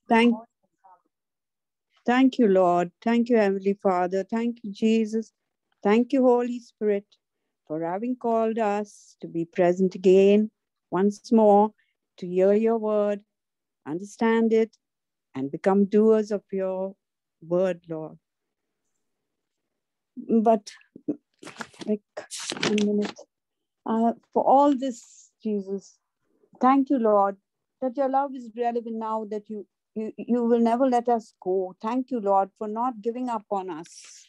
Thank you, Lord. Thank you, Heavenly Father. Thank you, Jesus. Thank you, Holy Spirit, for having called us to be present again once more to hear your word, understand it, and become doers of your word, Lord. But, like, 1 minute. For all this, Jesus, thank you, Lord, that your love is relevant now, that you will never let us go. Thank you, Lord, for not giving up on us.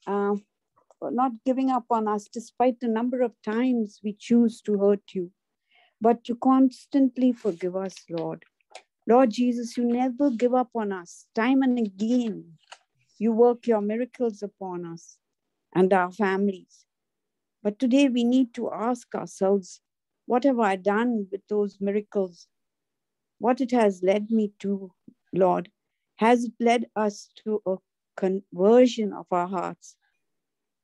For not giving up on us despite the number of times we choose to hurt you. But you constantly forgive us, Lord. Lord Jesus, you never give up on us. Time and again, you work your miracles upon us and our families. But today we need to ask ourselves, what have I done with those miracles? What it has led me to, Lord? Has it led us to a conversion of our hearts,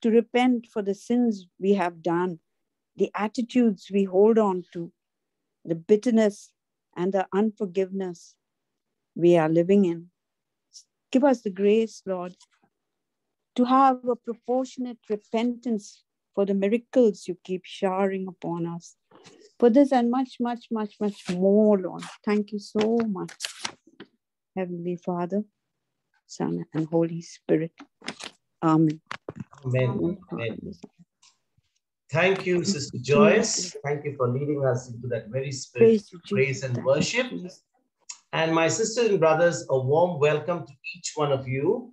to repent for the sins we have done, the attitudes we hold on to, the bitterness and the unforgiveness we are living in? Give us the grace, Lord, to have a proportionate repentance for the miracles you keep showering upon us. For this and much, much, much, much more, Lord. Thank you so much, Heavenly Father, Son, and Holy Spirit. Amen. Amen. Amen. Thank you, Sister Joyce. Thank you for leading us into that very spirit of praise and worship. And my sisters and brothers, a warm welcome to each one of you.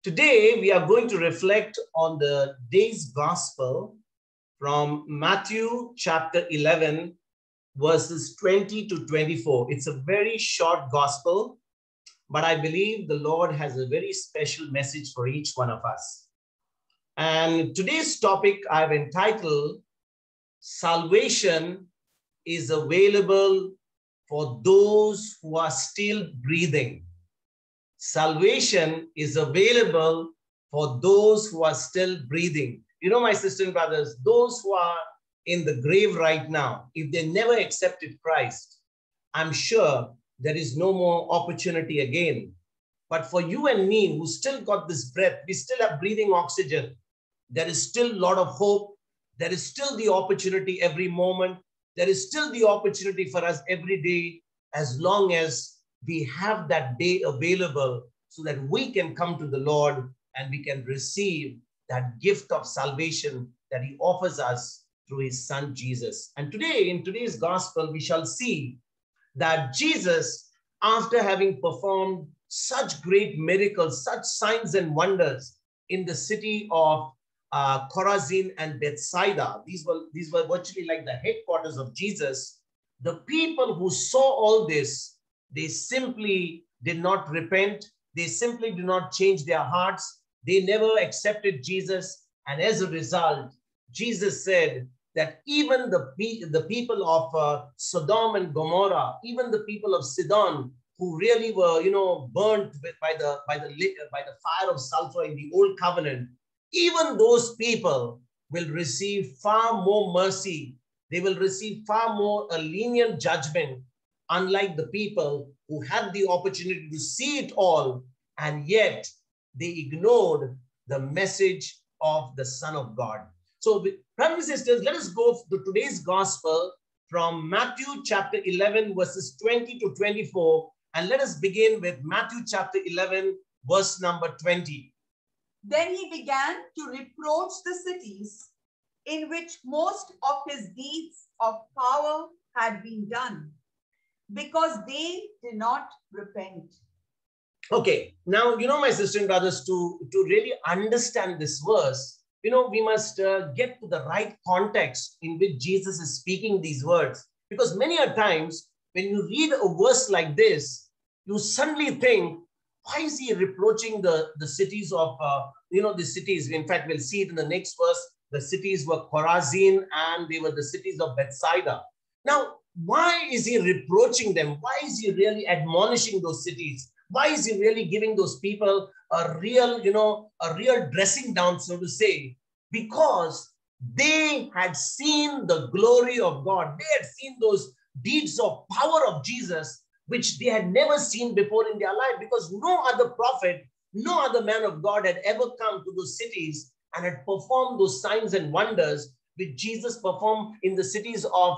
Today, we are going to reflect on the day's gospel from Matthew chapter 11, verses 20 to 24. It's a very short gospel, but I believe the Lord has a very special message for each one of us. And today's topic I've entitled, Salvation is Available for Those Who Are Still Breathing. Salvation is available for those who are still breathing. You know, my sisters and brothers, those who are in the grave right now, if they never accepted Christ, I'm sure there is no more opportunity again. But for you and me, who still got this breath, we still have breathing oxygen. There is still a lot of hope. There is still the opportunity every moment. There is still the opportunity for us every day, as long as we have that day available so that we can come to the Lord and we can receive that gift of salvation that he offers us through his son, Jesus. And today, in today's gospel, we shall see that Jesus, after having performed such great miracles, such signs and wonders in the city of Chorazin and Bethsaida, these were virtually like the headquarters of Jesus. The people who saw all this, they simply did not repent. They simply did not change their hearts. They never accepted Jesus. And as a result, Jesus said that even the people of Sodom and Gomorrah, even the people of Sidon, who really were, burnt by the fire of sulfur in the old covenant, even those people will receive far more mercy. They will receive far more a lenient judgment, unlike the people who had the opportunity to see it all, and yet they ignored the message of the Son of God. So, brothers and sisters, let us go to today's gospel from Matthew chapter 11, verses 20 to 24. And let us begin with Matthew chapter 11, verse number 20. Then he began to reproach the cities in which most of his deeds of power had been done, because they did not repent. Okay, now, my sisters and brothers, to really understand this verse, we must get to the right context in which Jesus is speaking these words. Because many a times, when you read a verse like this, you suddenly think, why is he reproaching the cities of, the cities? In fact, we'll see it in the next verse. The cities were Chorazin and they were the cities of Bethsaida. Now, why is he reproaching them? Why is he really admonishing those cities? Why is he really giving those people a real dressing down, so to say? Because they had seen the glory of God. They had seen those deeds of power of Jesus, which they had never seen before in their life, because no other prophet, no other man of God had ever come to those cities and had performed those signs and wonders which Jesus performed in the cities of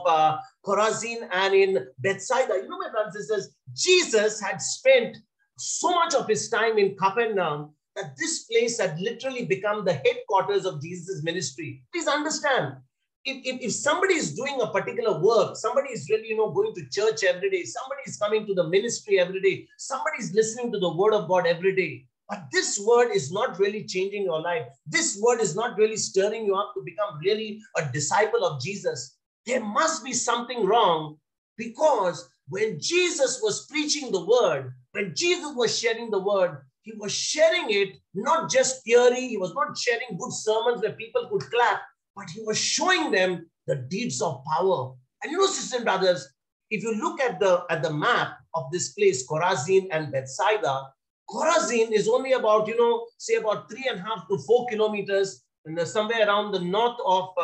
Chorazin and in Bethsaida. You know, my brothers and sisters, Jesus had spent so much of his time in Capernaum that this place had literally become the headquarters of Jesus' ministry. Please understand, if somebody is doing a particular work, somebody is really, going to church every day, somebody is coming to the ministry every day, somebody is listening to the word of God every day, but this word is not really changing your life, this word is not really stirring you up to become really a disciple of Jesus, there must be something wrong. Because when Jesus was preaching the word, when Jesus was sharing the word, he was sharing it not just theory, he was not sharing good sermons where people could clap, but he was showing them the deeds of power. And sisters and brothers, if you look at the map of this place, Chorazin and Bethsaida, Chorazin is only about, say about 3.5 to 4 kilometers, somewhere around the north of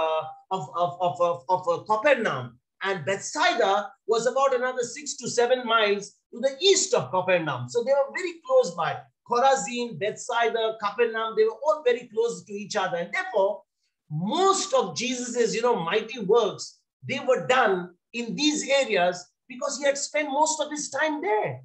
Capernaum. And Bethsaida was about another 6 to 7 miles to the east of Capernaum. So they were very close by. Chorazin, Bethsaida, Capernaum, they were all very close to each other. And therefore, most of Jesus's, mighty works, they were done in these areas because he had spent most of his time there.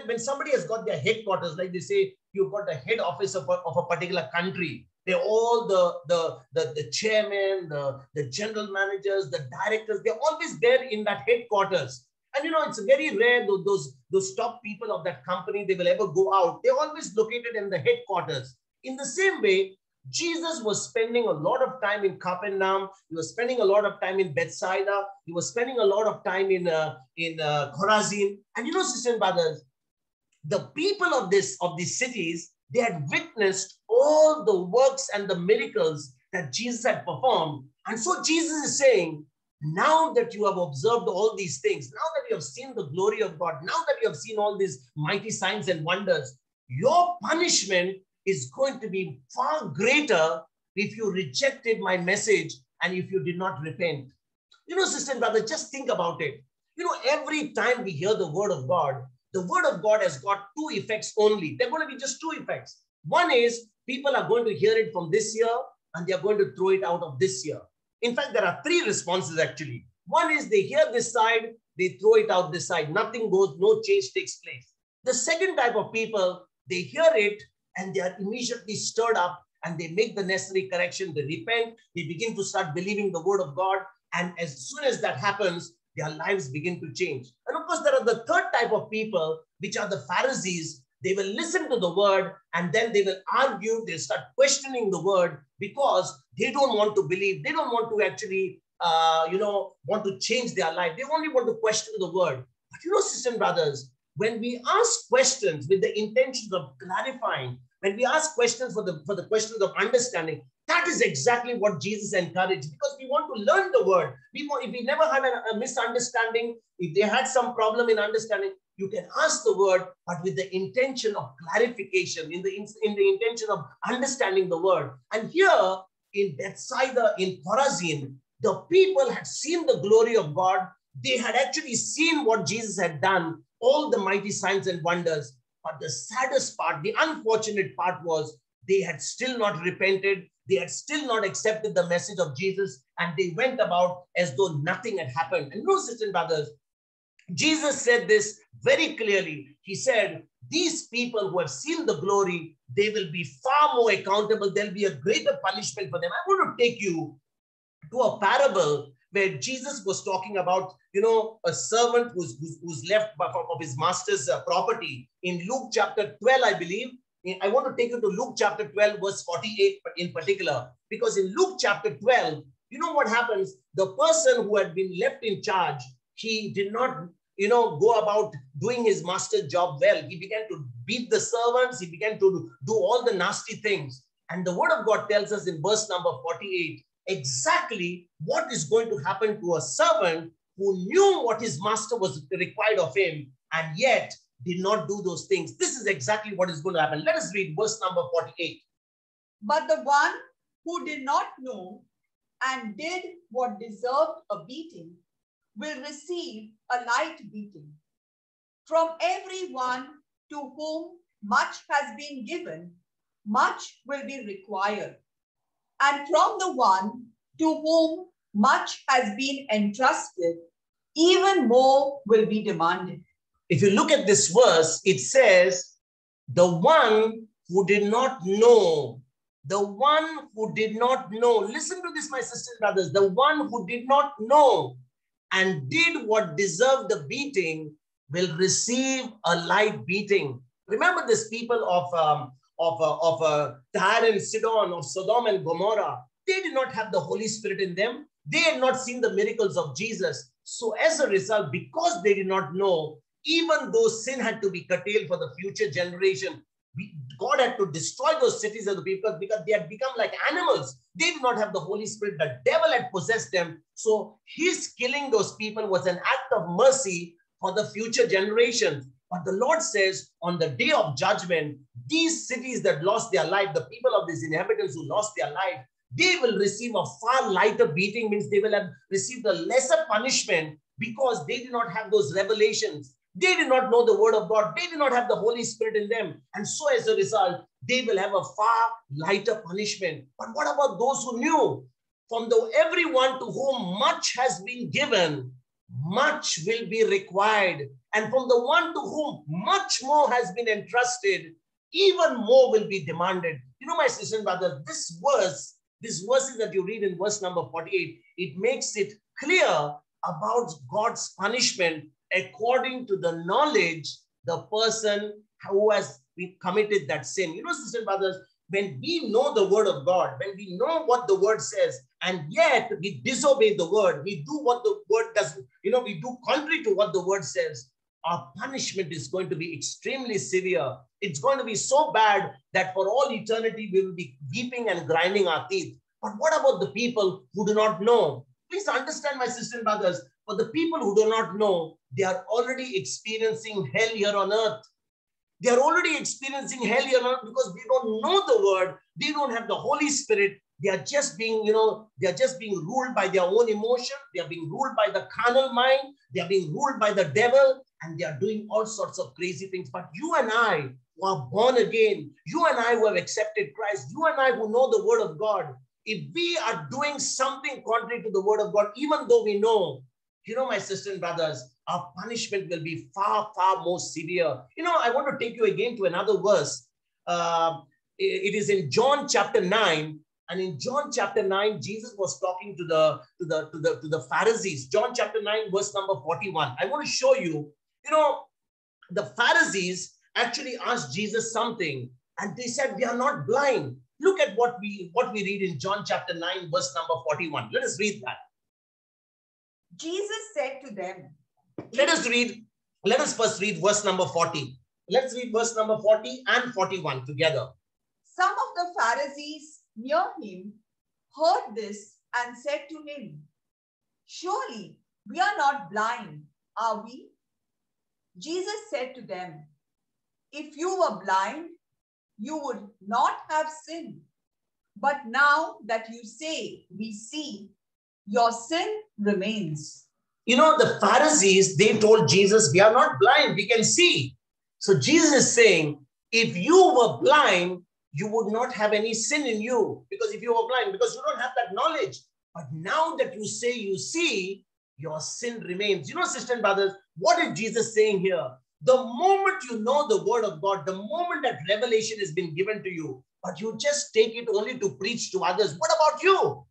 When somebody has got their headquarters, like they say, you've got the head office of a particular country, they're all the chairman, the general managers, the directors, they're always there in that headquarters. And it's very rare those top people of that company, they will ever go out. They're always located in the headquarters. In the same way, Jesus was spending a lot of time in Capernaum. He was spending a lot of time in Bethsaida. He was spending a lot of time in Chorazin. And sisters and brothers, the people of these cities, they had witnessed all the works and the miracles that Jesus had performed. And so Jesus is saying, now that you have observed all these things, now that you have seen the glory of God, now that you have seen all these mighty signs and wonders, your punishment is going to be far greater if you rejected my message and if you did not repent. Sister and brother, just think about it. Every time we hear the word of God has got two effects only. There are going to be just two effects. One is people are going to hear it from this year and they are going to throw it out of this year. In fact, there are three responses actually. One is they hear this side, they throw it out this side. Nothing goes, no change takes place. The second type of people, they hear it and they are immediately stirred up and they make the necessary correction. They repent, they begin to start believing the word of God. And as soon as that happens, their lives begin to change. And of course, there are the third type of people, which are the Pharisees. They will listen to the word and then they will argue, they'll start questioning the word because they don't want to believe. They don't want to actually, want to change their life. They only want to question the word. But sisters and brothers, when we ask questions with the intentions of clarifying, when we ask questions for the questions of understanding, that is exactly what Jesus encouraged, because we want to learn the word. If we never had a misunderstanding, if they had some problem in understanding, you can ask the word, but with the intention of clarification, in the intention of understanding the word. And here in Bethsaida, in Chorazin, the people had seen the glory of God. They had actually seen what Jesus had done, all the mighty signs and wonders. But the saddest part, the unfortunate part was they had still not repented. They had still not accepted the message of Jesus, and they went about as though nothing had happened. And sisters and brothers, Jesus said this very clearly. He said, these people who have seen the glory, they will be far more accountable. There'll be a greater punishment for them. I want to take you to a parable where Jesus was talking about, a servant who's left of his master's property. In Luke chapter 12, I believe. I want to take you to Luke chapter 12, verse 48 in particular, because in Luke chapter 12, what happens? The person who had been left in charge, he did not, go about doing his master's job well. He began to beat the servants. He began to do all the nasty things. And the word of God tells us in verse number 48, exactly what is going to happen to a servant who knew what his master was required of him and yet did not do those things. This is exactly what is going to happen. Let us read verse number 48. But the one who did not know and did what deserved a beating will receive a light beating. From everyone to whom much has been given, much will be required. And from the one to whom much has been entrusted, even more will be demanded. If you look at this verse, it says, the one who did not know, the one who did not know, listen to this, my sisters and brothers, the one who did not know and did what deserved the beating will receive a light beating. Remember this people of Tyre and Sidon, of Sodom and Gomorrah, they did not have the Holy Spirit in them. They had not seen the miracles of Jesus. So as a result, because they did not know, even though sin had to be curtailed for the future generation, God had to destroy those cities of the people because they had become like animals. They did not have the Holy Spirit. The devil had possessed them. So his killing those people was an act of mercy for the future generations. But the Lord says on the day of judgment, these cities that lost their life, the people of these inhabitants who lost their life, they will receive a far lighter beating, means they will have received a lesser punishment because they did not have those revelations. They did not know the word of God. They did not have the Holy Spirit in them. And so as a result, they will have a far lighter punishment. But what about those who knew? From the everyone to whom much has been given, much will be required. And from the one to whom much more has been entrusted, even more will be demanded. You know, my sisters and brothers, this verses that you read in verse number 48, it makes it clear about God's punishment according to the knowledge the person who has committed that sin. You know, sisters and brothers, when we know the word of God, when we know what the word says, and yet we disobey the word, we do what the word doesn't, we do contrary to what the word says, our punishment is going to be extremely severe. It's going to be so bad that for all eternity, we will be weeping and grinding our teeth. But what about the people who do not know? Please understand, my sisters and brothers, for the people who do not know, they are already experiencing hell here on earth. They are already experiencing hell here on earth because they don't know the word. They don't have the Holy Spirit. They are just being, they are just being ruled by their own emotion. They are being ruled by the carnal mind. They are being ruled by the devil, and they are doing all sorts of crazy things. But you and I who are born again, you and I who have accepted Christ, you and I who know the word of God, if we are doing something contrary to the word of God, even though we know, my sisters and brothers, our punishment will be far, far more severe. I want to take you again to another verse. It is in John chapter 9. And in John chapter 9, Jesus was talking to the Pharisees. John chapter 9, verse number 41. I want to show you, the Pharisees actually asked Jesus something, and they said, we are not blind. Look at what we read in John chapter 9, verse number 41. Let us read that. Jesus said to them. Let us first read verse number 40. Let's read verse number 40 and 41 together. Some of the Pharisees near him heard this and said to him, surely we are not blind, are we? Jesus said to them, if you were blind, you would not have sinned. But now that you say we see, your sin remains. The Pharisees, they told Jesus, we are not blind, we can see. So Jesus is saying, if you were blind, you would not have any sin in you. Because if you were blind, because you don't have that knowledge. But now that you say you see, your sin remains. Sisters and brothers, what is Jesus saying here? The moment you know the word of God, the moment that revelation has been given to you, but you just take it only to preach to others. What about you?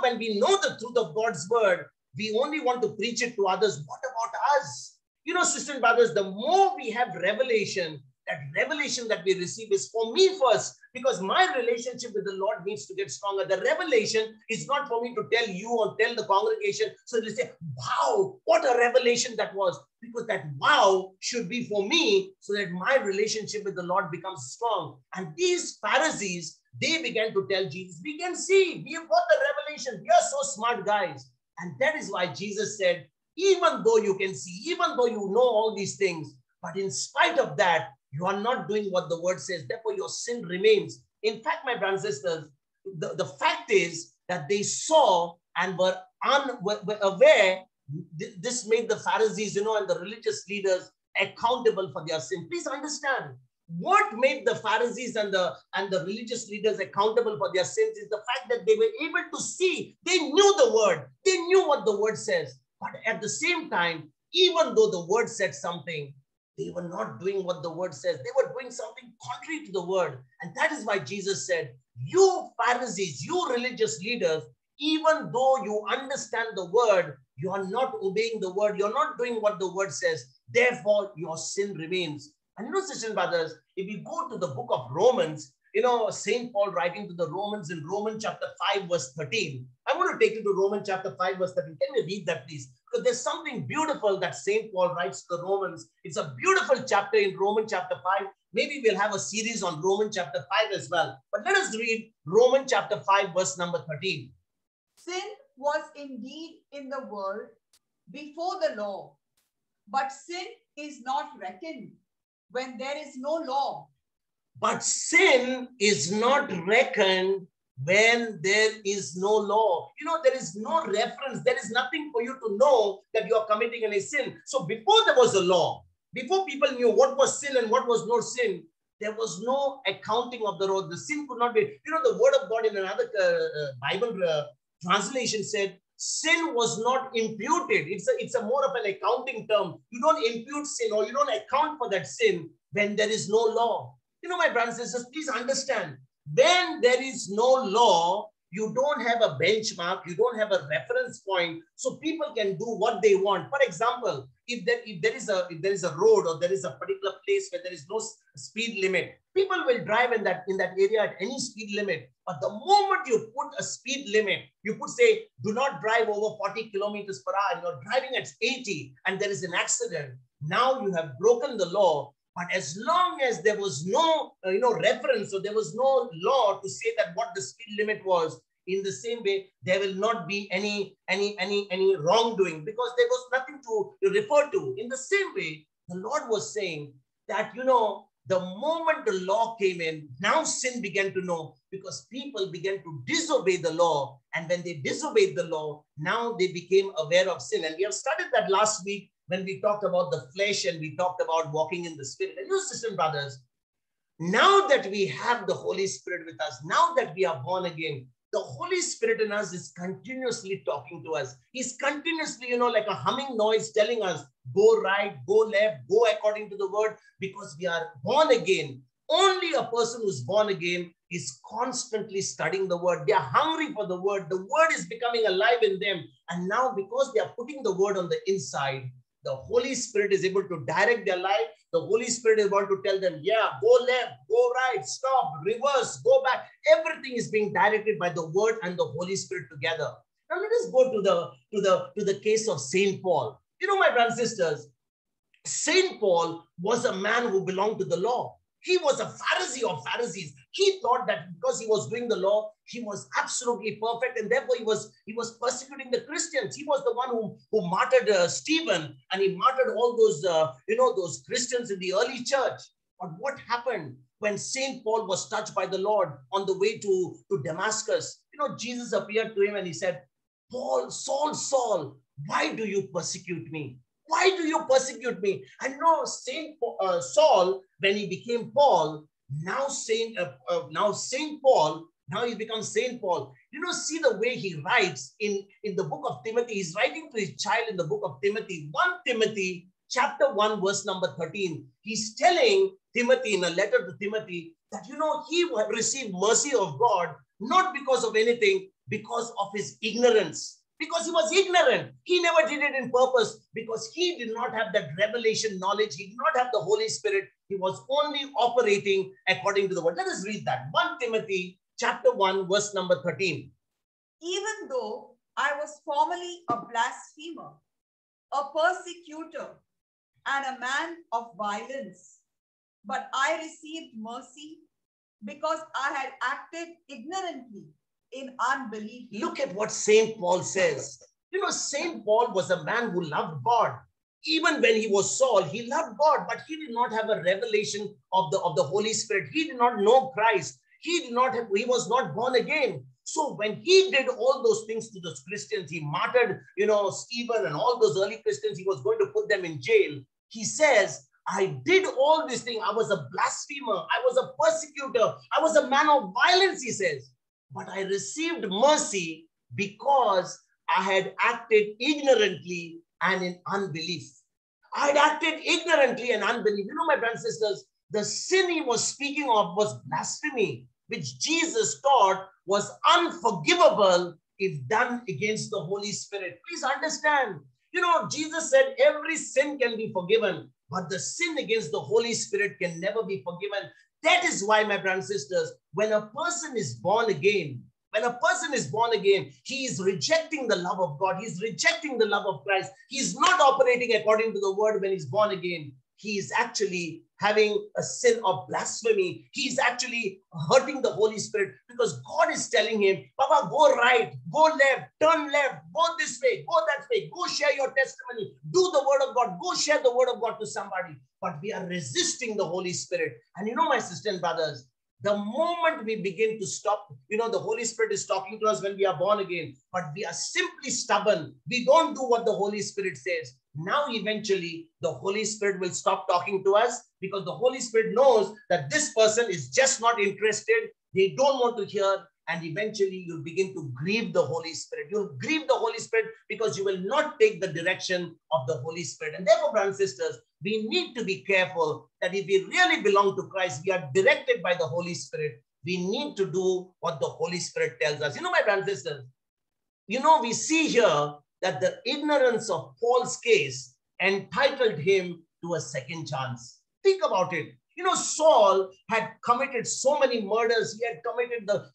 When we know the truth of God's word, we only want to preach it to others. What about us? Sisters and brothers, the more we have revelation, that revelation that we receive is for me first, because my relationship with the Lord needs to get stronger. The revelation is not for me to tell you or tell the congregation. So they say, wow, what a revelation that was. Because that wow should be for me so that my relationship with the Lord becomes strong. And these Pharisees, they began to tell Jesus, we can see, we have got the revelation. We are so smart guys. And that is why Jesus said, even though you can see, even though you know all these things, but in spite of that, you are not doing what the word says. Therefore, your sin remains. In fact, my brothers and sisters, the fact is that they saw and were aware. This made the Pharisees, and the religious leaders, accountable for their sin. Please understand. What made the Pharisees and the religious leaders accountable for their sins is the fact that they were able to see. They knew the word. They knew what the word says. But at the same time, even though the word said something, they were not doing what the word says. They were doing something contrary to the word. And that is why Jesus said, you Pharisees, you religious leaders, even though you understand the word, you are not obeying the word. You're not doing what the word says. Therefore, your sin remains. And you know, sisters and brothers, if you go to the book of Romans, you know, St. Paul writing to the Romans in Romans chapter 5, verse 13. I want to take you to Romans chapter 5, verse 13. Can we read that, please? Because there's something beautiful that St. Paul writes to the Romans. It's a beautiful chapter in Romans chapter 5. Maybe we'll have a series on Romans chapter 5 as well. But let us read Romans chapter 5, verse number 13. Sin was indeed in the world before the law, but sin is not reckoned when there is no law. But sin is not reckoned when there is no law. You know, there is no reference. There is nothing for you to know that you are committing any sin. So before there was a law, before people knew what was sin and what was no sin, there was no accounting of the road. The sin could not be. You know, the word of God in another Bible translation said, sin was not imputed. It's a more of an accounting term. You don't impute sin or you don't account for that sin when there is no law. You know, my brothers and sisters, please understand, when there is no law, you don't have a benchmark, you don't have a reference point, so people can do what they want. For example, if there is a road or there is a particular place where there is no speed limit, people will drive in that area at any speed limit. But the moment you put a speed limit, you put say, do not drive over 40 kilometers per hour, you're driving at 80 and there is an accident. Now you have broken the law. But as long as there was no reference, or there was no law to say that what the speed limit was, in the same way, there will not be any wrongdoing because there was nothing to refer to. In the same way, the Lord was saying that, you know, the moment the law came in, now sin began to know because people began to disobey the law. And when they disobeyed the law, now they became aware of sin. And we have studied that last week when we talked about the flesh and we talked about walking in the Spirit. And you, sisters and brothers, now that we have the Holy Spirit with us, now that we are born again, the Holy Spirit in us is continuously talking to us. He's continuously, like a humming noise telling us, go right, go left, go according to the word, because we are born again. Only a person who's born again is constantly studying the word. They are hungry for the word. The word is becoming alive in them. And now because they are putting the word on the inside, the Holy Spirit is able to direct their life. The Holy Spirit is able to tell them, yeah, go left, go right, stop, reverse, go back. Everything is being directed by the word and the Holy Spirit together. Now let us go to the case of Saint Paul. You know, my brothers and sisters, Saint Paul was a man who belonged to the law. He was a Pharisee of Pharisees. He thought that because he was doing the law, he was absolutely perfect, and therefore he was persecuting the Christians. He was the one who martyred Stephen, and he martyred all those those Christians in the early church. But what happened when Saint Paul was touched by the Lord on the way to Damascus? You know, Jesus appeared to him and he said, "Paul, Saul, Saul, why do you persecute me? Why do you persecute me?" And now Saint Saul, when he became Paul, now Saint Paul, now he becomes Saint Paul. You know, see the way he writes in the book of Timothy. He's writing to his child in the book of Timothy, 1 Timothy chapter 1, verse number 13. He's telling Timothy in a letter to Timothy that, you know, he received mercy of God, not because of anything, because of his ignorance. Because he was ignorant. He never did it in purpose because he did not have that revelation knowledge. He did not have the Holy Spirit. He was only operating according to the word. Let us read that. 1 Timothy chapter 1, verse number 13. Even though I was formerly a blasphemer, a persecutor, and a man of violence, but I received mercy because I had acted ignorantly in unbelief. Look at what Saint Paul says. You know, Saint Paul was a man who loved God. Even when he was Saul, he loved God, but he did not have a revelation of the Holy Spirit. He did not know Christ. He was not born again. So when he did all those things to those Christians, he martyred, Stephen and all those early Christians, he was going to put them in jail. He says, I did all these things. I was a blasphemer. I was a persecutor. I was a man of violence, he says. But I received mercy because I had acted ignorantly and in unbelief. I had acted ignorantly and unbelief. You know, my brothers and sisters, the sin he was speaking of was blasphemy, which Jesus taught was unforgivable if done against the Holy Spirit. Please understand. You know, Jesus said every sin can be forgiven, but the sin against the Holy Spirit can never be forgiven. That is why, my brothers and sisters, when a person is born again, he is rejecting the love of God. He's rejecting the love of Christ. He's not operating according to the word when he's born again. He is actually having a sin of blasphemy. He's actually hurting the Holy Spirit because God is telling him, Papa, go right, go left, turn left, go this way, go that way, go share your testimony, do the word of God, go share the word of God to somebody. But we are resisting the Holy Spirit. And you know, my sisters and brothers, the moment we begin to stop, you know, the Holy Spirit is talking to us when we are born again, but we are simply stubborn. We don't do what the Holy Spirit says. Now, eventually, the Holy Spirit will stop talking to us because the Holy Spirit knows that this person is just not interested. They don't want to hear. And eventually, you'll begin to grieve the Holy Spirit. You'll grieve the Holy Spirit because you will not take the direction of the Holy Spirit. And therefore, brothers and sisters, we need to be careful that if we really belong to Christ, we are directed by the Holy Spirit. We need to do what the Holy Spirit tells us. You know, my brothers and sisters, you know, we see here that the ignorance of Paul's case entitled him to a second chance. Think about it. You know, Saul had committed so many murders.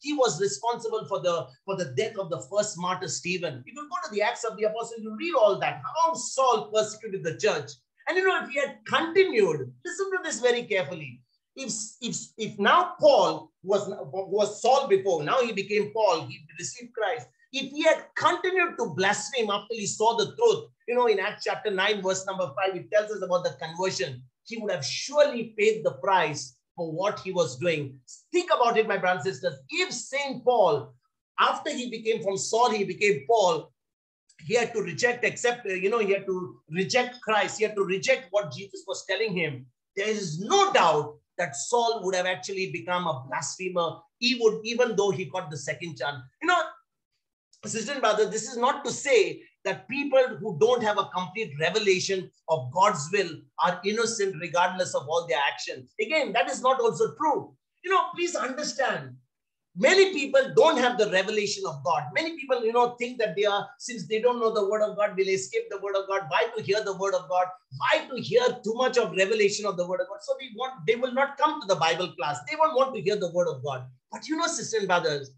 He was responsible for the death of the first martyr, Stephen. You can go to the Acts of the Apostles, you read all that, how Saul persecuted the church. And you know, if he had continued, listen to this very carefully. If now Paul was Saul before, now he became Paul, he received Christ. If he had continued to blaspheme after he saw the truth, you know, in Acts chapter 9, verse number 5, it tells us about the conversion. He would have surely paid the price for what he was doing. Think about it, my brothers and sisters. If St. Paul, after he became from Saul, he became Paul, he had to he had to reject Christ. He had to reject what Jesus was telling him. There is no doubt that Saul would have actually become a blasphemer, even though he got the second chance. You know, sister and brother, this is not to say that people who don't have a complete revelation of God's will are innocent regardless of all their actions. Again, that is not also true. You know, please understand, many people don't have the revelation of God. Many people, you know, think that since they don't know the word of God, will escape the word of God. Why to hear the word of God? Why to hear too much of revelation of the word of God? So they will not come to the Bible class. They won't want to hear the word of God. But you know, sisters and brothers,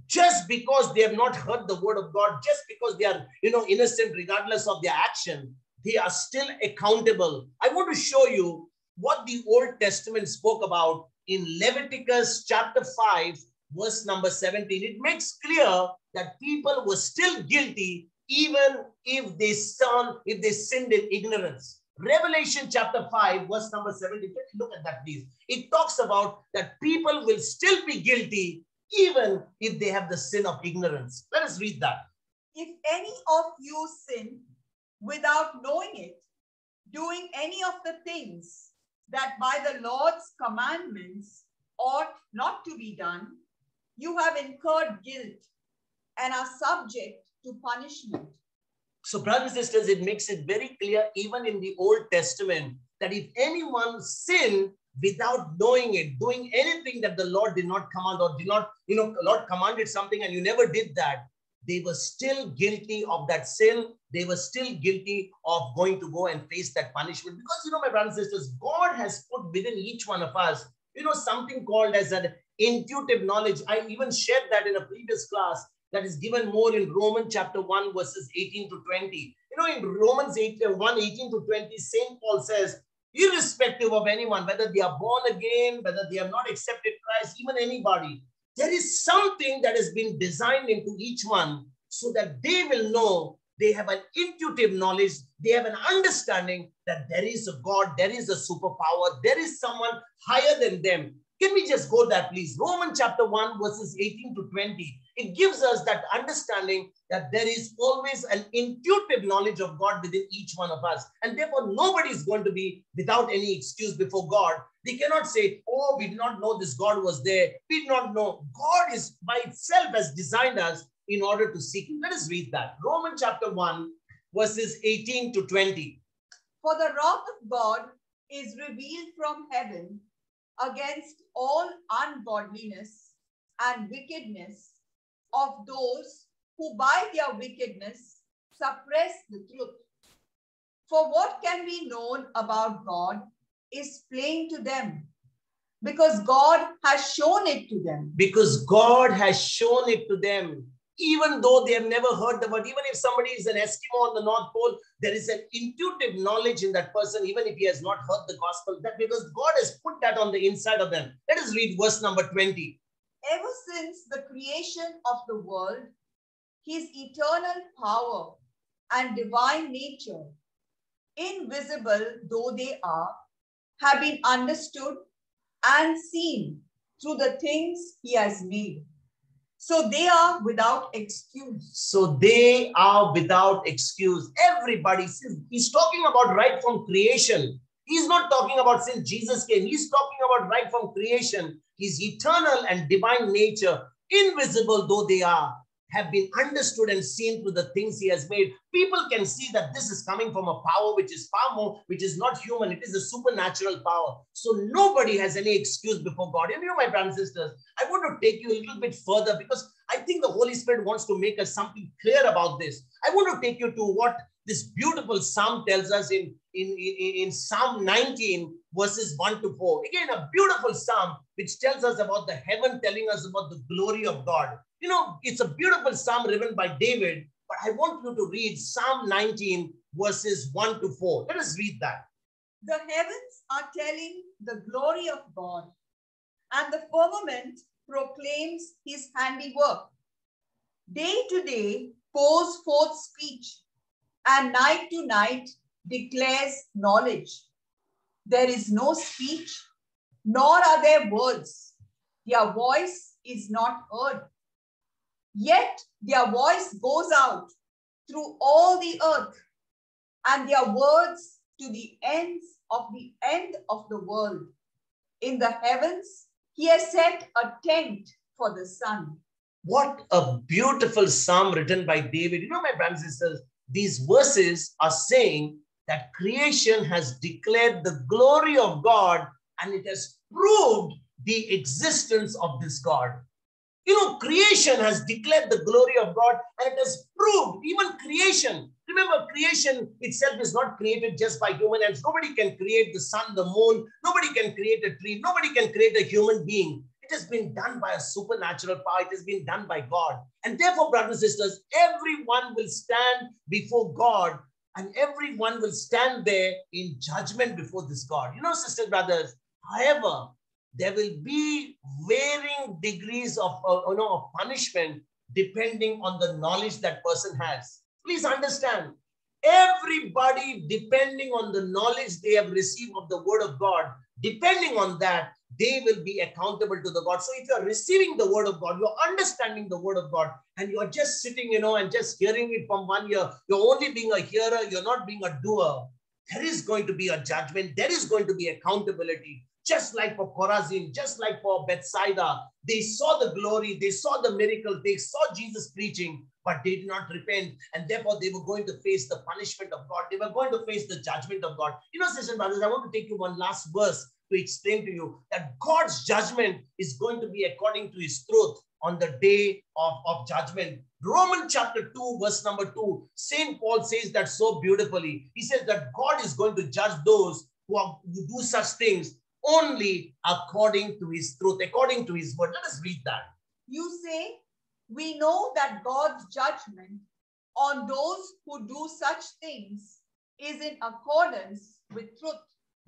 just because they have not heard the word of God, just because they are, you know, innocent regardless of their action, they are still accountable. I want to show you what the Old Testament spoke about in Leviticus chapter 5, verse number 17. It makes clear that people were still guilty even if they sinned in ignorance. Revelation chapter 5, verse number 17. Look at that, please. It talks about that people will still be guilty even if they have the sin of ignorance. Let us read that. If any of you sin without knowing it, doing any of the things that by the Lord's commandments ought not to be done, you have incurred guilt and are subject to punishment. So, brothers and sisters, it makes it very clear, even in the Old Testament, that if anyone sinned without knowing it, doing anything that the Lord did not command or did not, you know, Lord commanded something and you never did that, they were still guilty of that sin. They were still guilty of going to go and face that punishment. Because, you know, my brothers and sisters, God has put within each one of us, you know, something called as an intuitive knowledge. I even shared that in a previous class that is given more in Romans chapter 1, verses 18 to 20. You know, in Romans 1, 18 to 20, St. Paul says, irrespective of anyone, whether they are born again, whether they have not accepted Christ, even anybody, there is something that has been designed into each one so that they will know, they have an intuitive knowledge, they have an understanding that there is a God, there is a superpower, there is someone higher than them. Can we just go there, please? Romans chapter 1, verses 18 to 20. It gives us that understanding that there is always an intuitive knowledge of God within each one of us. And therefore, nobody is going to be without any excuse before God. They cannot say, oh, we did not know this God was there. We did not know. God is by itself has designed us in order to seek Him. Let us read that. Romans chapter 1, verses 18 to 20. For the wrath of God is revealed from heaven against all ungodliness and wickedness of those who by their wickedness suppress the truth. For what can be known about God is plain to them, because God has shown it to them. Because God has shown it to them. Even though they have never heard the word, even if somebody is an Eskimo on the North Pole, there is an intuitive knowledge in that person, even if he has not heard the gospel, that because God has put that on the inside of them. Let us read verse number 20. Ever since the creation of the world, His eternal power and divine nature, invisible though they are, have been understood and seen through the things He has made. So they are without excuse. So they are without excuse. Everybody, he's talking about right from creation. He's not talking about since Jesus came. He's talking about right from creation. His eternal and divine nature, invisible though they are, have been understood and seen through the things He has made. People can see that this is coming from a power which is far more, which is not human. It is a supernatural power. So nobody has any excuse before God. And you know, my brothers and sisters, I want to take you a little bit further because I think the Holy Spirit wants to make us something clear about this. I want to take you to what this beautiful psalm tells us in Psalm 19, verses 1 to 4. Again, a beautiful psalm which tells us about the heaven, telling us about the glory of God. You know, it's a beautiful psalm written by David, but I want you to read Psalm 19, verses 1 to 4. Let us read that. The heavens are telling the glory of God, and the firmament proclaims His handiwork. Day to day pours forth speech, and night to night declares knowledge. There is no speech, nor are there words. Their voice is not heard. Yet their voice goes out through all the earth, and their words to the ends of the end of the world. In the heavens, He has set a tent for the sun. What a beautiful psalm written by David. You know, my brothers and sisters, these verses are saying that creation has declared the glory of God and it has proved the existence of this God. You know, creation has declared the glory of God and it has proved, even creation. Remember, creation itself is not created just by human hands. Nobody can create the sun, the moon. Nobody can create a tree. Nobody can create a human being. It has been done by a supernatural power. It has been done by God. And therefore, brothers and sisters, everyone will stand before God and everyone will stand there in judgment before this God. You know, sisters, brothers, however, there will be varying degrees of punishment depending on the knowledge that person has. Please understand, everybody, depending on the knowledge they have received of the word of God, depending on that, they will be accountable to the God. So if you're receiving the word of God, you're understanding the word of God, and you're just sitting, and just hearing it from one ear, you're only being a hearer, you're not being a doer, there is going to be a judgment. There is going to be accountability. Just like for Chorazin, just like for Bethsaida, they saw the glory, they saw the miracle, they saw Jesus preaching, but they did not repent. And therefore, they were going to face the punishment of God. They were going to face the judgment of God. You know, sisters and brothers, I want to take you one last verse to explain to you that God's judgment is going to be according to His truth on the day of judgment. Romans chapter 2, verse number 2, St. Paul says that so beautifully. He says that God is going to judge those who do such things only according to His truth, according to His word. Let us read that. You say, we know that God's judgment on those who do such things is in accordance with truth.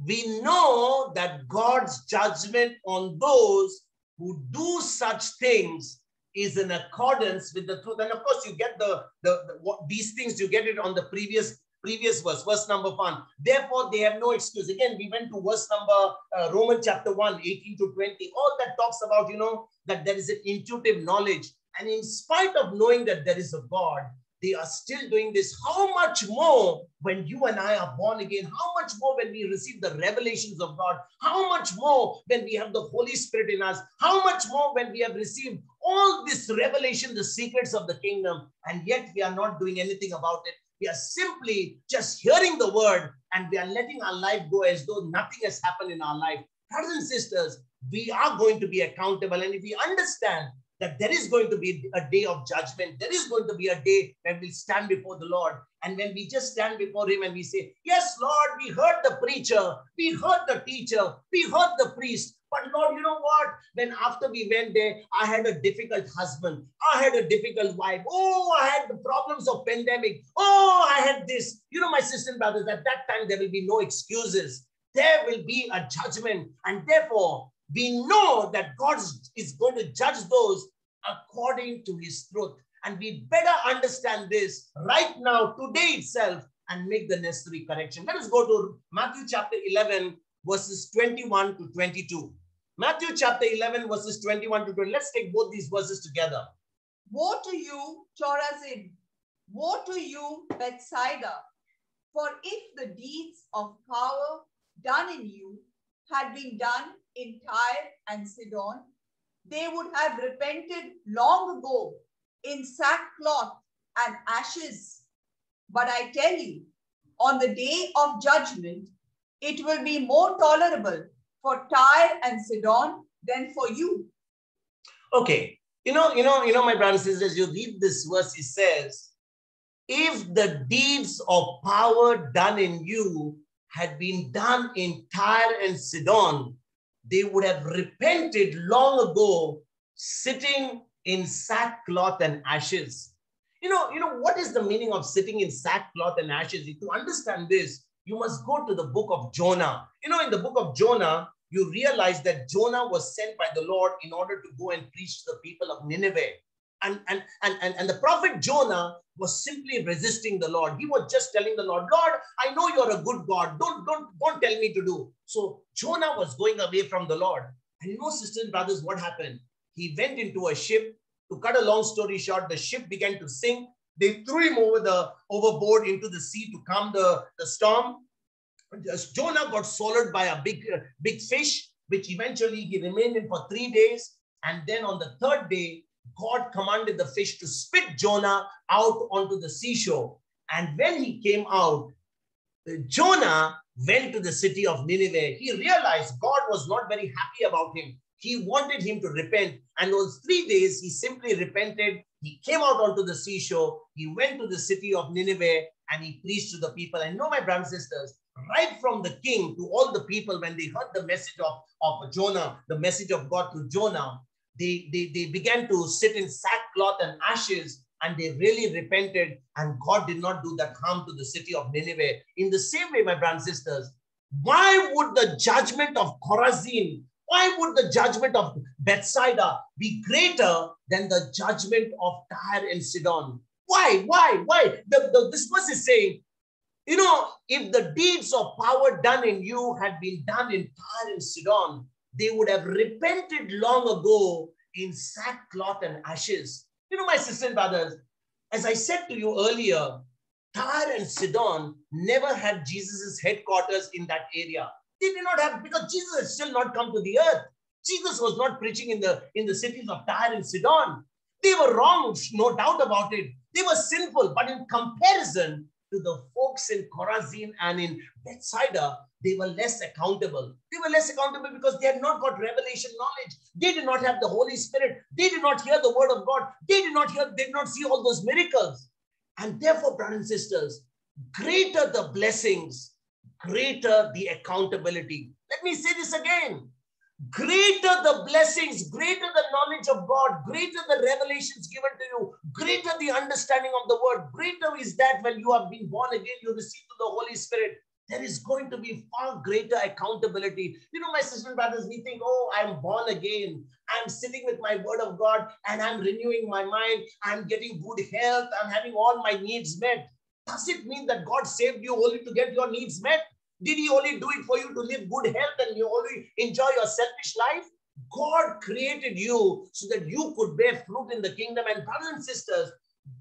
We know that God's judgment on those who do such things is in accordance with the truth. And of course, you get these things, you get it on the previous previous verse number 1. Therefore, they have no excuse. Again, we went to verse number, Romans chapter 1, 18 to 20. All that talks about, that there is an intuitive knowledge. And in spite of knowing that there is a God, they are still doing this. How much more when you and I are born again? How much more when we receive the revelations of God? How much more when we have the Holy Spirit in us? How much more when we have received all this revelation, the secrets of the kingdom, and yet we are not doing anything about it? We are simply just hearing the word and we are letting our life go as though nothing has happened in our life. Brothers and sisters, we are going to be accountable. And if we understand that there is going to be a day of judgment, there is going to be a day when we stand before the Lord. And when we just stand before him and we say, yes, Lord, we heard the preacher, we heard the teacher, we heard the priest. But Lord, you know what? When after we went there, I had a difficult husband. I had a difficult wife. Oh, I had the problems of pandemic. Oh, I had this. My sisters and brothers, at that time, there will be no excuses. There will be a judgment. And therefore, we know that God is going to judge those according to his truth. And we better understand this right now, today itself, and make the necessary correction. Let us go to Matthew chapter 11, verses 21 to 22. Matthew chapter 11, verses 21 to 20. Let's take both these verses together. Woe to you, Chorazin! Woe to you, Bethsaida! For if the deeds of power done in you had been done in Tyre and Sidon, they would have repented long ago in sackcloth and ashes. But I tell you, on the day of judgment, it will be more tolerable for Tyre and Sidon than for you. Okay. My brothers and sisters, you read this verse, it says, if the deeds of power done in you had been done in Tyre and Sidon, they would have repented long ago, sitting in sackcloth and ashes. What is the meaning of sitting in sackcloth and ashes? To understand this, you must go to the book of Jonah. In the book of Jonah, you realize that Jonah was sent by the Lord in order to go and preach to the people of Nineveh. And the prophet Jonah was simply resisting the Lord. He was just telling the Lord, Lord, I know you're a good God. Don't tell me to do. So Jonah was going away from the Lord. And sisters and brothers, what happened? He went into a ship. To cut a long story short, the ship began to sink. They threw him overboard into the sea to calm the storm. Jonah got swallowed by a big fish, which eventually he remained in for 3 days. And then on the 3rd day, God commanded the fish to spit Jonah out onto the seashore. And when he came out, Jonah went to the city of Nineveh. He realized God was not very happy about him. He wanted him to repent. And those 3 days, he simply repented. He came out onto the seashore. He went to the city of Nineveh and he preached to the people. And my brothers and sisters, right from the king to all the people, when they heard the message of Jonah, the message of God to Jonah, they began to sit in sackcloth and ashes, and they really repented, and God did not do that harm to the city of Nineveh. In the same way, my brothers and sisters, why would the judgment of Chorazin, why would the judgment of Bethsaida be greater than the judgment of Tyre and Sidon? Why? This verse is saying, if the deeds of power done in you had been done in Tyre and Sidon, they would have repented long ago in sackcloth and ashes. My sisters and brothers, as I said to you earlier, Tyre and Sidon never had Jesus' headquarters in that area. They did not have, because Jesus had still not come to the earth. Jesus was not preaching in the cities of Tyre and Sidon. They were wrong, no doubt about it. They were sinful, but in comparison to the folks in Chorazin and in Bethsaida, they were less accountable. They were less accountable because they had not got revelation knowledge. They did not have the Holy Spirit. They did not hear the word of God. They did not see all those miracles. And therefore, brothers and sisters, greater the blessings, greater the accountability. Let me say this again. Greater the blessings, greater the knowledge of God, greater the revelations given to you, greater the understanding of the word, greater is that when you have been born again, you receive the Holy Spirit. There is going to be far greater accountability. My sisters and brothers, we think, oh, I'm born again. I'm sitting with my word of God and I'm renewing my mind. I'm getting good health. I'm having all my needs met. Does it mean that God saved you only to get your needs met? Did he only do it for you to live good health and you only enjoy your selfish life? God created you so that you could bear fruit in the kingdom. And brothers and sisters,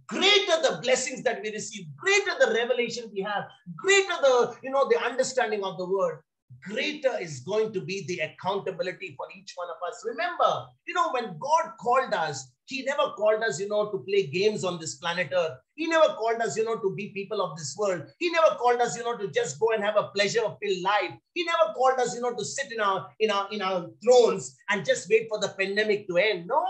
greater the blessings that we receive, greater the revelation we have, greater the understanding of the word, greater is going to be the accountability for each one of us. Remember, when God called us, he never called us, to play games on this planet Earth. He never called us, to be people of this world. He never called us, to just go and have a pleasure-filled life. He never called us, to sit in our thrones and just wait for the pandemic to end. No.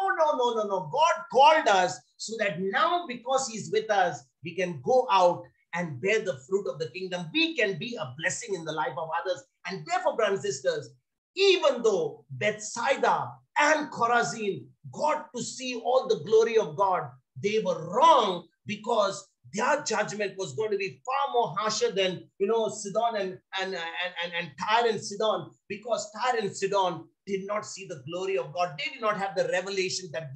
God called us so that now, because he's with us, we can go out and bear the fruit of the kingdom. We can be a blessing in the life of others. And therefore, brothers and sisters, even though Bethsaida and Chorazin got to see all the glory of God, they were wrong because their judgment was going to be far more harsher than, Sidon and Tyre and Sidon, because Tyre and Sidon did not see the glory of God. They did not have the revelation that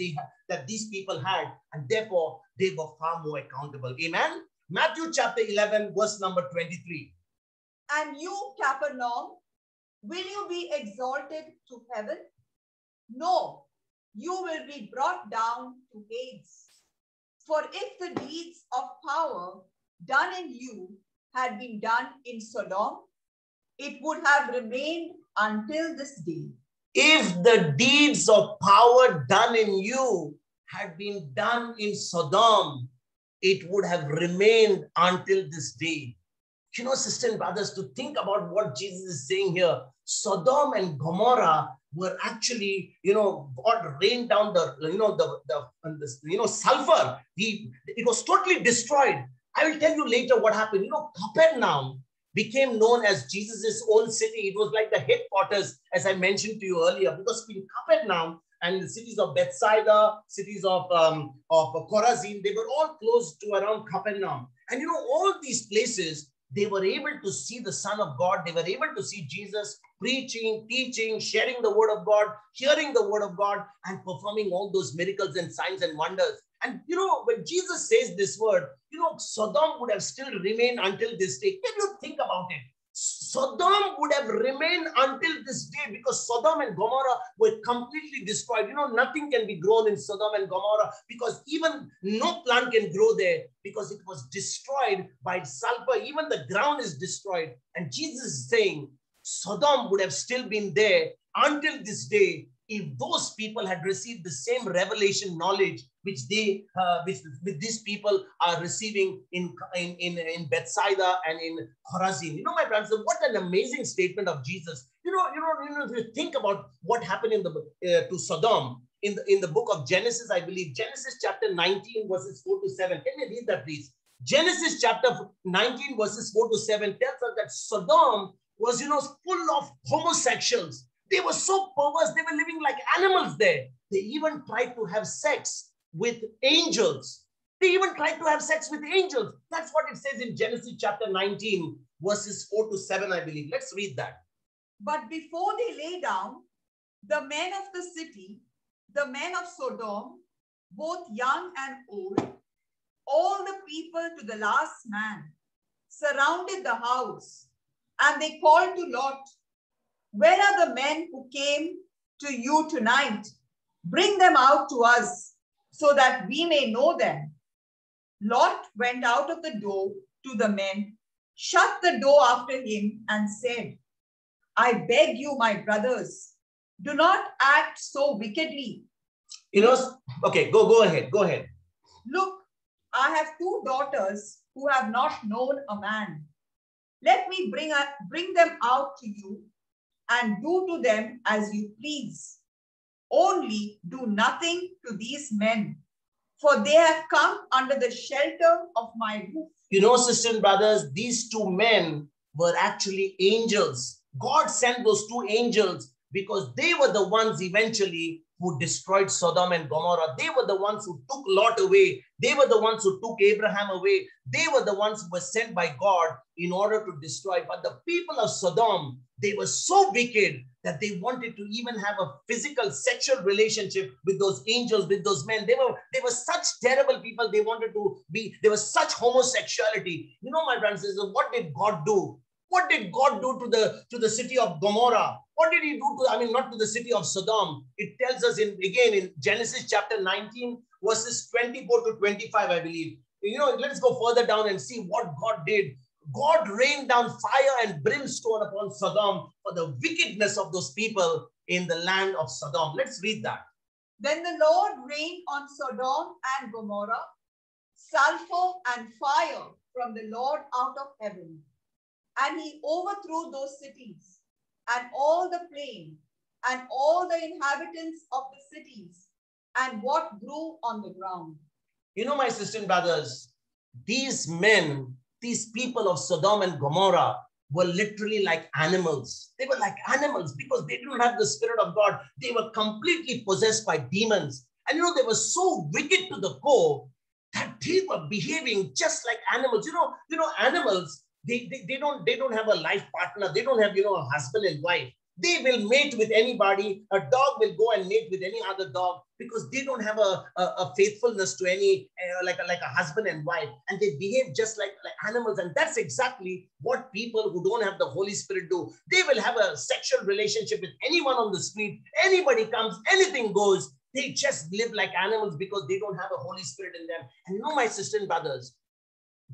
these people had, and therefore they were far more accountable. Amen. Matthew chapter 11, verse number 23. And you, Capernaum, will you be exalted to heaven? No, you will be brought down to Hades. For if the deeds of power done in you had been done in Sodom, it would have remained until this day. If the deeds of power done in you had been done in Sodom, it would have remained until this day. Sisters and brothers, to think about what Jesus is saying here, Sodom and Gomorrah were actually, God rained down the sulfur. It was totally destroyed. I will tell you later what happened. Capernaum became known as Jesus's own city. It was like the headquarters, as I mentioned to you earlier, because in Capernaum and the cities of Bethsaida, cities of Chorazin, they were all close to around Capernaum. And all these places, they were able to see the Son of God. They were able to see Jesus preaching, teaching, sharing the word of God, hearing the word of God, and performing all those miracles and signs and wonders. And when Jesus says this word, Sodom would have still remained until this day. Can you think about it? Sodom would have remained until this day because Sodom and Gomorrah were completely destroyed. Nothing can be grown in Sodom and Gomorrah because even no plant can grow there because it was destroyed by sulfur. Even the ground is destroyed. And Jesus is saying Sodom would have still been there until this day if those people had received the same revelation knowledge which these people are receiving in Bethsaida and in Chorazin. My friends, what an amazing statement of Jesus. If you think about what happened to Sodom in the book of Genesis, I believe Genesis chapter 19 verses 4 to 7. Can you read that, please? Genesis chapter 19 verses 4 to 7 tells us that Sodom was, full of homosexuals. They were so perverse. They were living like animals there. They even tried to have sex with angels. That's what it says in Genesis chapter 19, verses 4 to 7, I believe. Let's read that. But before they lay down, the men of the city, the men of Sodom, both young and old, all the people to the last man, surrounded the house, and they called to Lot, "Where are the men who came to you tonight? Bring them out to us, so that we may know them." Lot went out of the door to the men, shut the door after him, and said, "I beg you, my brothers, do not act so wickedly." Okay, go ahead. "Look, I have 2 daughters who have not known a man. Let me bring them out to you, and do to them as you please. Only do nothing to these men, for they have come under the shelter of my roof." Sisters and brothers, these 2 men were actually angels. God sent those 2 angels because they were the ones eventually who destroyed Sodom and Gomorrah. They were the ones who took Lot away. They were the ones who took Abraham away. They were the ones who were sent by God in order to destroy. But the people of Sodom, they were so wicked that they wanted to even have a physical sexual relationship with those angels, with those men. They were such terrible people. They wanted to be, there was such homosexuality. You know, my brothers and sisters, what did God do? What did God do to the city of Gomorrah? What did he do to, not to the city of Sodom? It tells us again in Genesis chapter 19, verses 24 to 25, I believe. You know, let's go further down and see what God did. God rained down fire and brimstone upon Sodom for the wickedness of those people in the land of Sodom. Let's read that. Then the Lord rained on Sodom and Gomorrah sulfur and fire from the Lord out of heaven. And he overthrew those cities and all the plain and all the inhabitants of the cities and what grew on the ground. You know, my sisters and brothers, these men, these people of Sodom and Gomorrah were literally like animals. They were like animals because they didn't have the Spirit of God. They were completely possessed by demons. And you know, they were so wicked to the core that they were behaving just like animals. You know, animals, they don't have a life partner. They don't have, a husband and wife. They will mate with anybody. A dog will go and mate with any other dog because they don't have a faithfulness to any, like a husband and wife. And they behave just like animals. And that's exactly what people who don't have the Holy Spirit do. They will have a sexual relationship with anyone on the street. Anybody comes, anything goes. They just live like animals because they don't have a Holy Spirit in them. And you know, my sisters and brothers,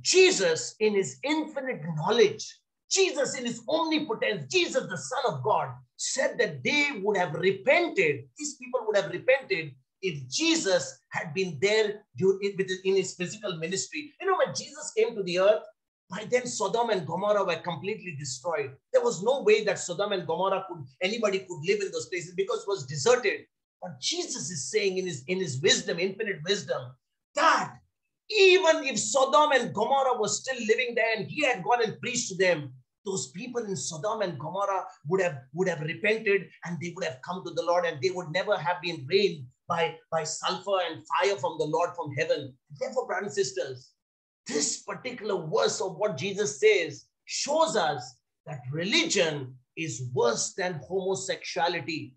Jesus in his infinite knowledge, Jesus in his omnipotence, Jesus, the Son of God, said that they would have repented. These people would have repented if Jesus had been there in his physical ministry. You know, when Jesus came to the earth, by then Sodom and Gomorrah were completely destroyed. There was no way that Sodom and Gomorrah anybody could live in those places because it was deserted. But Jesus is saying in his wisdom, infinite wisdom, that even if Sodom and Gomorrah was still living there and he had gone and preached to them, those people in Sodom and Gomorrah would have repented and they would have come to the Lord and they would never have been rained by sulfur and fire from the Lord from heaven. Therefore, brothers and sisters, this particular verse of what Jesus says shows us that religion is worse than homosexuality.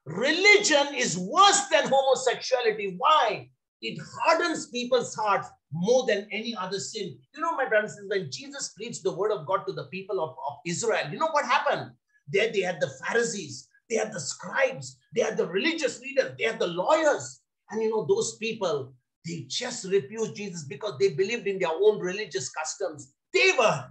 Religion is worse than homosexuality. Why? It hardens people's hearts more than any other sin. You know, my brothers and sisters, when Jesus preached the word of God to the people of Israel, you know what happened? There they had the Pharisees, they had the scribes, they had the religious leaders, they had the lawyers. And you know, those people, they just refused Jesus because they believed in their own religious customs. They were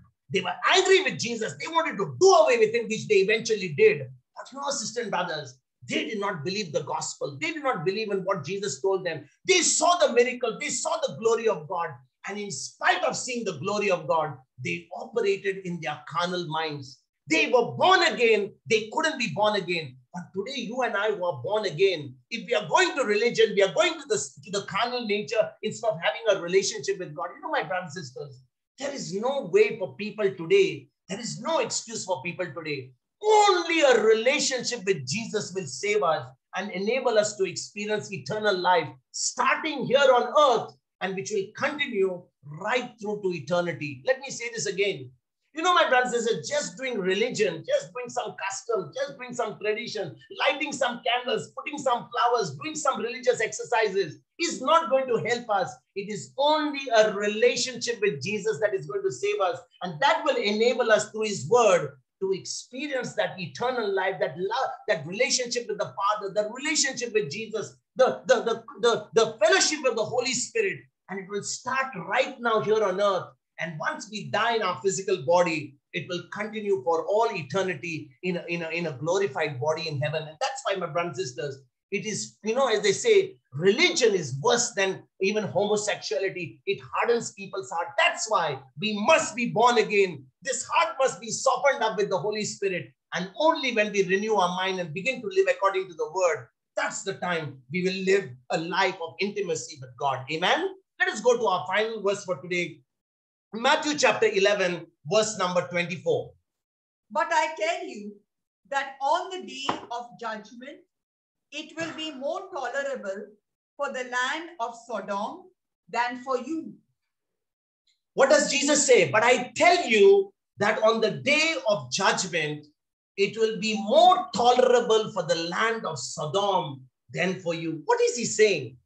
angry with Jesus. They wanted to do away with him, which they eventually did. But you know, sisters and brothers, they did not believe the gospel. They did not believe in what Jesus told them. They saw the miracle. They saw the glory of God. And in spite of seeing the glory of God, they operated in their carnal minds. They were born again. They couldn't be born again. But today, you and I were born again. If we are going to religion, we are going to the carnal nature instead of having a relationship with God. You know, my brothers and sisters, there is no way for people today. There is no excuse for people today. Only a relationship with Jesus will save us and enable us to experience eternal life, starting here on earth and which will continue right through to eternity. Let me say this again. You know, my brothers and sisters, just doing religion, just doing some custom, just doing some tradition, lighting some candles, putting some flowers, doing some religious exercises is not going to help us. It is only a relationship with Jesus that is going to save us. And that will enable us through his word to experience that eternal life, that love, that relationship with the Father, the relationship with Jesus, the fellowship of the Holy Spirit. And it will start right now here on earth. And once we die in our physical body, it will continue for all eternity in a glorified body in heaven. And that's why, my brothers and sisters, it is, you know, as they say, religion is worse than even homosexuality. It hardens people's heart. That's why we must be born again. This heart must be softened up with the Holy Spirit. And only when we renew our mind and begin to live according to the word, that's the time we will live a life of intimacy with God. Amen. Let us go to our final verse for today. Matthew chapter 11, verse number 24. But I tell you that on the day of judgment, it will be more tolerable for the land of Sodom than for you. What does Jesus say? But I tell you that on the day of judgment, it will be more tolerable for the land of Sodom than for you. What is he saying?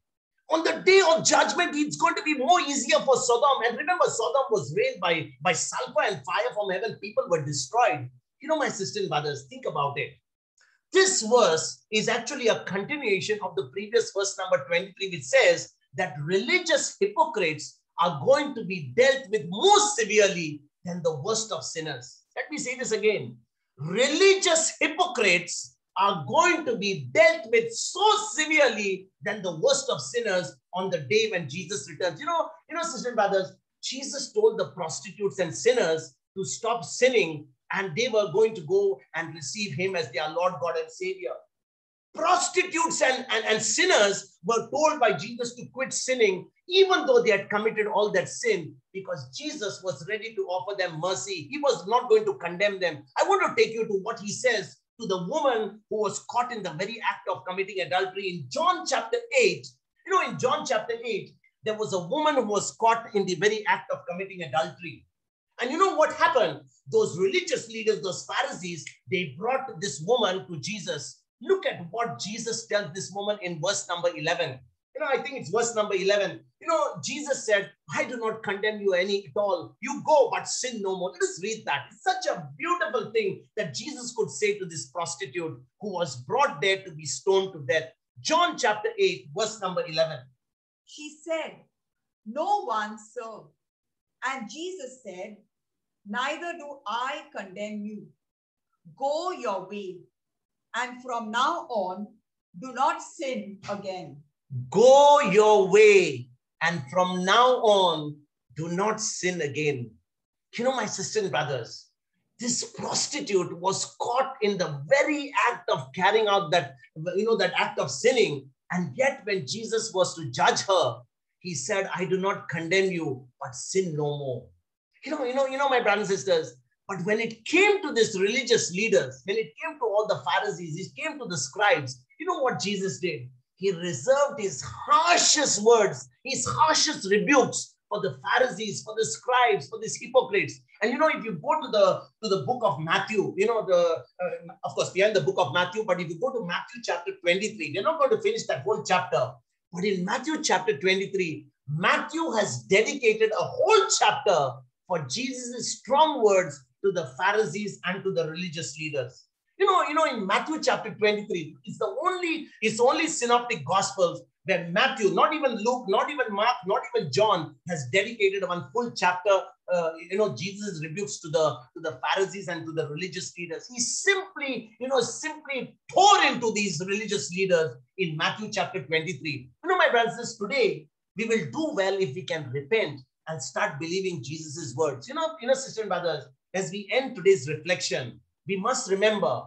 On the day of judgment, it's going to be more easier for Sodom. And remember, Sodom was raised by sulfur and fire from heaven. People were destroyed. You know, my sisters and brothers, think about it. This verse is actually a continuation of the previous verse number 23, which says that religious hypocrites are going to be dealt with more severely than the worst of sinners. Let me say this again. Religious hypocrites are going to be dealt with so severely than the worst of sinners on the day when Jesus returns. You know, sisters and brothers, Jesus told the prostitutes and sinners to stop sinning, and they were going to go and receive him as their Lord, God, and Savior. Prostitutes and sinners were told by Jesus to quit sinning, even though they had committed all that sin, because Jesus was ready to offer them mercy. He was not going to condemn them. I want to take you to what he says to the woman who was caught in the very act of committing adultery in John chapter 8. You know, in John chapter 8, there was a woman who was caught in the very act of committing adultery. And you know what happened? Those religious leaders, those Pharisees, they brought this woman to Jesus. Look at what Jesus tells this woman in verse number 11. You know, I think it's verse number 11. You know, Jesus said, I do not condemn you any at all. You go, but sin no more. Let us read that. It's such a beautiful thing that Jesus could say to this prostitute who was brought there to be stoned to death. John chapter 8, verse number 11. She said, no one, sir. And Jesus said, neither do I condemn you. Go your way, and from now on, do not sin again. Go your way, and from now on, do not sin again. You know, my sisters and brothers, this prostitute was caught in the very act of carrying out that, that act of sinning. And yet when Jesus was to judge her, he said, I do not condemn you, but sin no more. You know, my brothers and sisters, but when it came to these religious leaders, when it came to all the Pharisees, it came to the scribes, you know what Jesus did? He reserved his harshest words, his harshest rebukes for the Pharisees, for the scribes, for these hypocrites. And you know, if you go to the book of Matthew, of course, we are in the book of Matthew, but if you go to Matthew chapter 23, we're not going to finish that whole chapter. But in Matthew chapter 23, Matthew has dedicated a whole chapter for Jesus' strong words to the Pharisees and to the religious leaders. You know, in Matthew chapter 23, it's the only synoptic gospels where Matthew, not even Luke, not even Mark, not even John, has dedicated one full chapter, Jesus' rebukes to the Pharisees and to the religious leaders. He simply tore into these religious leaders in Matthew chapter 23. You know, my brothers, today, we will do well if we can repent and start believing Jesus' words. You know, sisters and brothers, as we end today's reflection, we must remember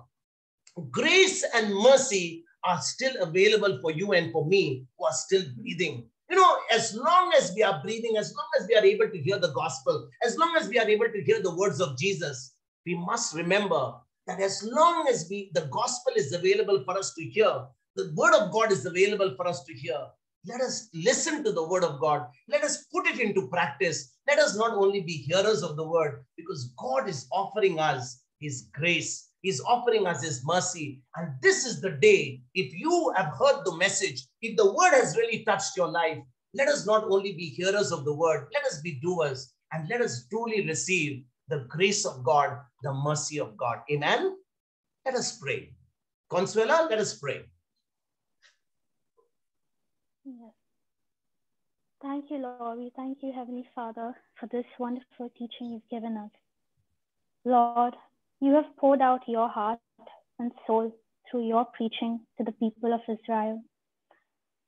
grace and mercy are still available for you and for me who are still breathing. You know, as long as we are breathing, as long as we are able to hear the gospel, as long as we are able to hear the words of Jesus, we must remember that as long as the gospel is available for us to hear, the word of God is available for us to hear, let us listen to the word of God. Let us put it into practice. Let us not only be hearers of the word, because God is offering us his grace. He's offering us his mercy. And this is the day, if you have heard the message, if the word has really touched your life, let us not only be hearers of the word, let us be doers, and let us truly receive the grace of God, the mercy of God. Amen? Let us pray. Consuela, let us pray. Yes. Thank you, Lord. We thank you, Heavenly Father, for this wonderful teaching you've given us. Lord, you have poured out your heart and soul through your preaching to the people of Israel.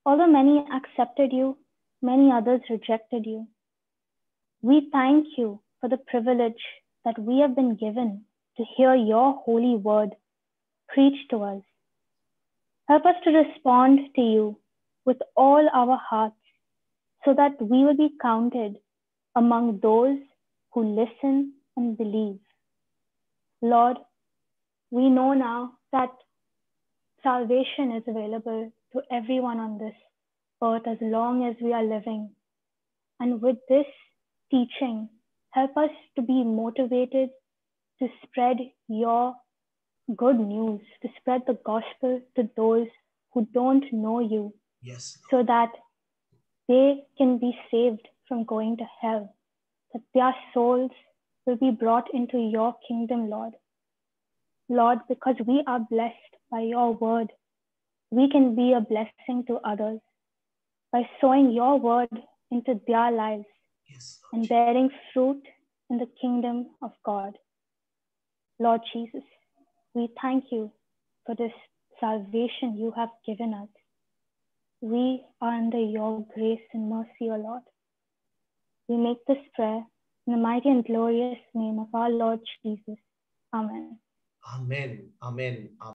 Although many accepted you, many others rejected you. We thank you for the privilege that we have been given to hear your holy word preached to us. Help us to respond to you with all our hearts, so that we will be counted among those who listen and believe. Lord, we know now that salvation is available to everyone on this earth as long as we are living. And with this teaching, help us to be motivated to spread your good news, to spread the gospel to those who don't know you, Yes. so that they can be saved from going to hell, that their souls will be brought into your kingdom, Lord. Lord, because we are blessed by your word, we can be a blessing to others by sowing your word into their lives Yes, Lord. and bearing fruit in the kingdom of God. Lord Jesus, we thank you for this salvation you have given us. We are under your grace and mercy, O Lord. We make this prayer in the mighty and glorious name of our Lord Jesus. Amen. Amen. Amen. Amen.